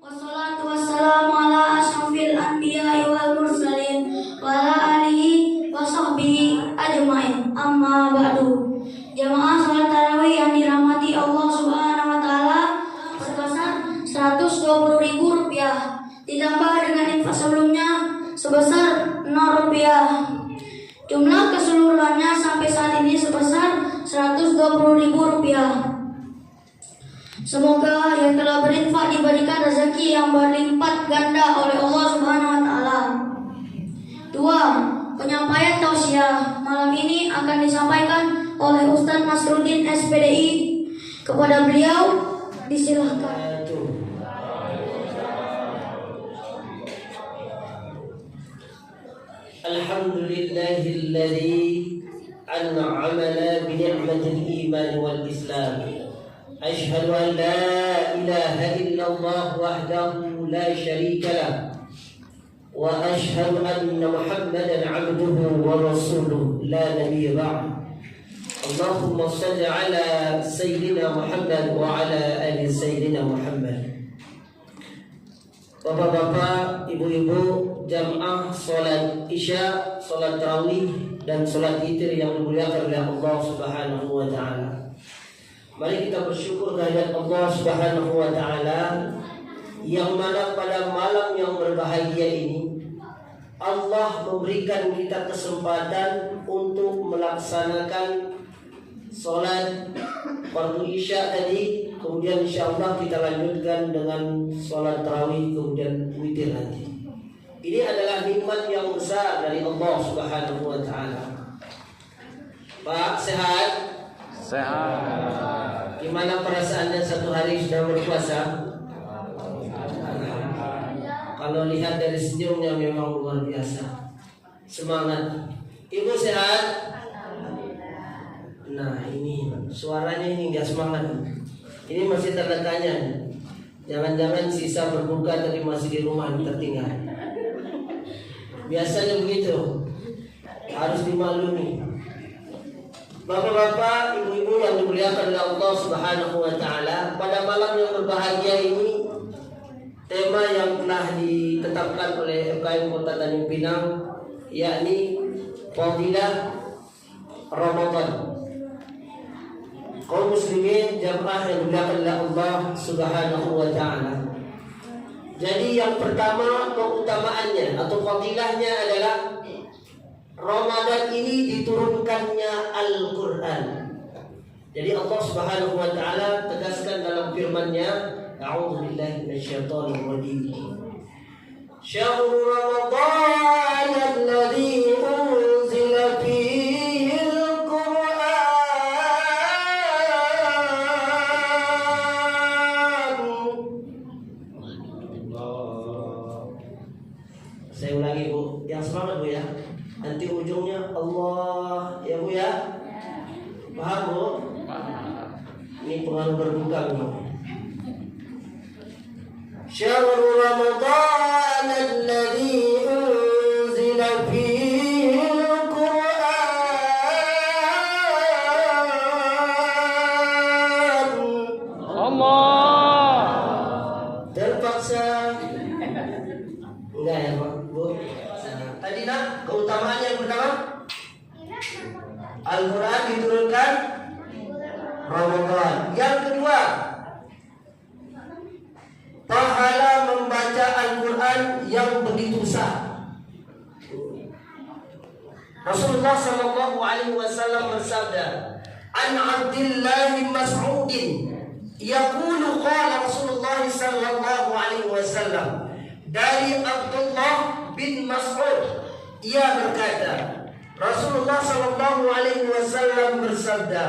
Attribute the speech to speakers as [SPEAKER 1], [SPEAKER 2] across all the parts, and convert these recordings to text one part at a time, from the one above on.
[SPEAKER 1] Wassalatu wassalamu ala asrofil anbiya'i wal mursalin wa ala alihi wa sahbihi ajma'in. Amma ba'du. Jamaah salat tarawih yang dirahmati Allah Subhanahu wa taala, sebesar Rp120.000 ditambah dengan infak sebelumnya sebesar Rp0. Jumlah keseluruhannya sampai saat ini sebesar Rp120.000. Semoga yang telah berinfak diberikan rezeki yang berlipat ganda oleh Allah Subhanahu wa taala. 2. Penyampaian tausiah malam ini akan disampaikan oleh Ustaz Nasruddin SPDI. Kepada beliau disilahkan.
[SPEAKER 2] Alhamdulillahilladzi an'amana bi ni'matil iman wal islam. Ashhadu an la ilaha illallah wahdahu la syarika lah wa ashhadu anna Muhammadan 'abduhu wa rasuluhu la nabiyya ba'd. Allahumma shalli ala sayyidina Muhammad wa ala ali sayyidina Muhammad. Bapak-bapak, ibu-ibu, jamaah salat Isya, salat tarawih dan salat witir yang dimuliakan oleh Allah Subhanahu wa taala. Mari kita bersyukur kehadirat Allah Subhanahu wa taala yang mana pada malam yang berbahagia ini Allah memberikan kita kesempatan untuk melaksanakan salat fardu Isya tadi, kemudian insyaallah kita lanjutkan dengan salat tarawih kemudian witir nanti. Ini adalah nikmat yang besar dari Allah Subhanahu wa taala. Pak, sehat?
[SPEAKER 3] Sehat.
[SPEAKER 2] Gimana perasaannya satu hari sudah berpuasa? Kalau lihat dari senyumnya memang luar biasa. Semangat. Ibu sehat? Nah ini suaranya ini nggak semangat. Ini masih tanda tanya. Jangan-jangan sisa berbuka tadi masih di rumah tertinggal. Biasanya begitu. Harus dimaklumi. Bapak-bapak, ibu-ibu yang dimuliakan oleh Allah Subhanahu wa taala, pada malam yang berbahagia ini tema yang telah ditetapkan oleh FKM Kota Tanjung Pinang yakni Fadilah Ramadan. Kaum muslimin jamaah yang dimuliakan oleh Allah Subhanahu wa taala. Jadi yang pertama keutamaannya atau fadilahnya adalah Ramadan ini diturunkannya Al-Quran. Jadi Allah Subhanahu wa taala tegaskan dalam firman-Nya, A'udzubillahi minasyaitonir rajim. Syahrul Ramadan alladzi unzila fihi Al-Quran. Saya ulangi Bu, yang semangat Bu ya. Nanti ujungnya Allah ya Bu ya. Paham Bu? Ini pengaruh berbuka Bu. Syahrul Ramadan alladzi unzila fihi Al-Quran.
[SPEAKER 3] Allah.
[SPEAKER 2] Terpaksa enggak ya Pak Bu? Tadi nak keutamaan yang pertama Al-Quran diturunkan Ramadan. Yang kedua pahala membaca Al-Quran yang begitu besar. Rasulullah sallallahu alaihi wasallam bersabda, "An Abdullah bin Mas'ud yaqulu qala Rasulullah sallallahu alaihi wasallam." Dari Abdullah bin Mas'ud, ia berkata, Rasulullah sallallahu alaihi wasallam bersabda,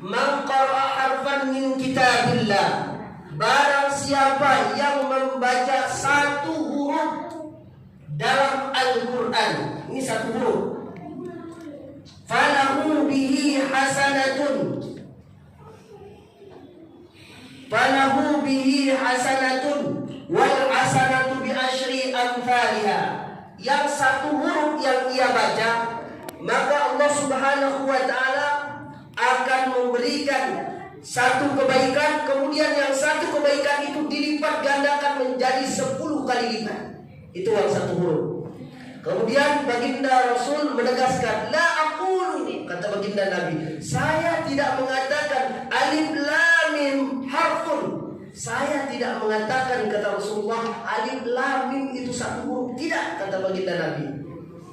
[SPEAKER 2] "Man qara'a harfan min kitabillah." Barang siapa yang membaca satu huruf dalam Al-Quran, ini satu huruf, falahu bihi hasanatun. Falahu bihi hasanatun wal hasanatu bi asyri amthaliha. Yang satu huruf yang ia baca, maka Allah Subhanahu wa taala akan memberikan satu kebaikan, kemudian yang satu kebaikan itu dilipat ganda menjadi 10 kali lipat. Itu yang satu huruf. Kemudian baginda Rasul menegaskan, la aqulu, kata baginda Nabi, saya tidak mengatakan alif lam mim harfun. Saya tidak mengatakan, kata Rasulullah, alif lam mim itu satu huruf. Tidak, kata baginda Nabi.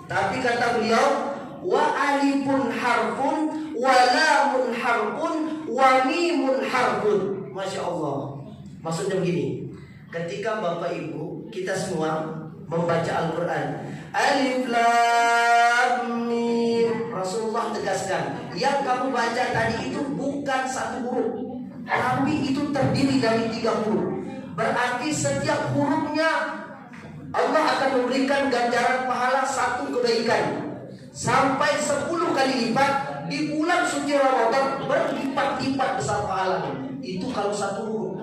[SPEAKER 2] Tapi kata beliau, wa alifun harfun, wa lamun harfun, wa mimun harfun. Masya Allah. Maksudnya begini, ketika Bapak Ibu kita semua membaca Al-Quran, alif lam mim, Rasulullah tegaskan, yang kamu baca tadi itu bukan satu huruf, tapi itu terdiri dari 3 huruf. Berarti setiap hurufnya Allah akan memberikan ganjaran pahala 1 kebaikan sampai 10 kali lipat. Di bulan suci Ramadan berlipat-lipat besar pahalanya. Itu kalau satu huruf.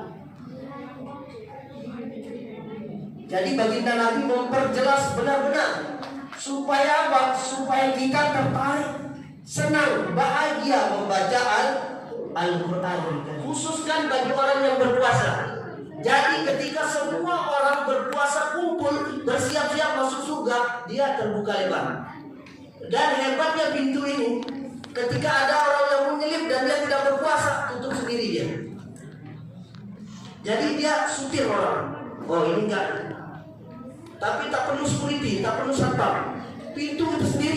[SPEAKER 2] Jadi baginda Nabi memperjelas benar-benar supaya apa? Supaya kita tertarik, senang, bahagia membaca Al-Quran. Khususkan bagi orang yang berpuasa. Jadi ketika semua orang berpuasa kumpul bersiap-siap masuk surga, dia terbuka lebar. Dan hebatnya pintu ini, ketika ada orang yang menyelip dan dia tidak berpuasa, tutup sendiri dia. Jadi dia supir orang. Oh ini enggak. Tapi tak perlu security, tak perlu satpam. Pintu itu sendiri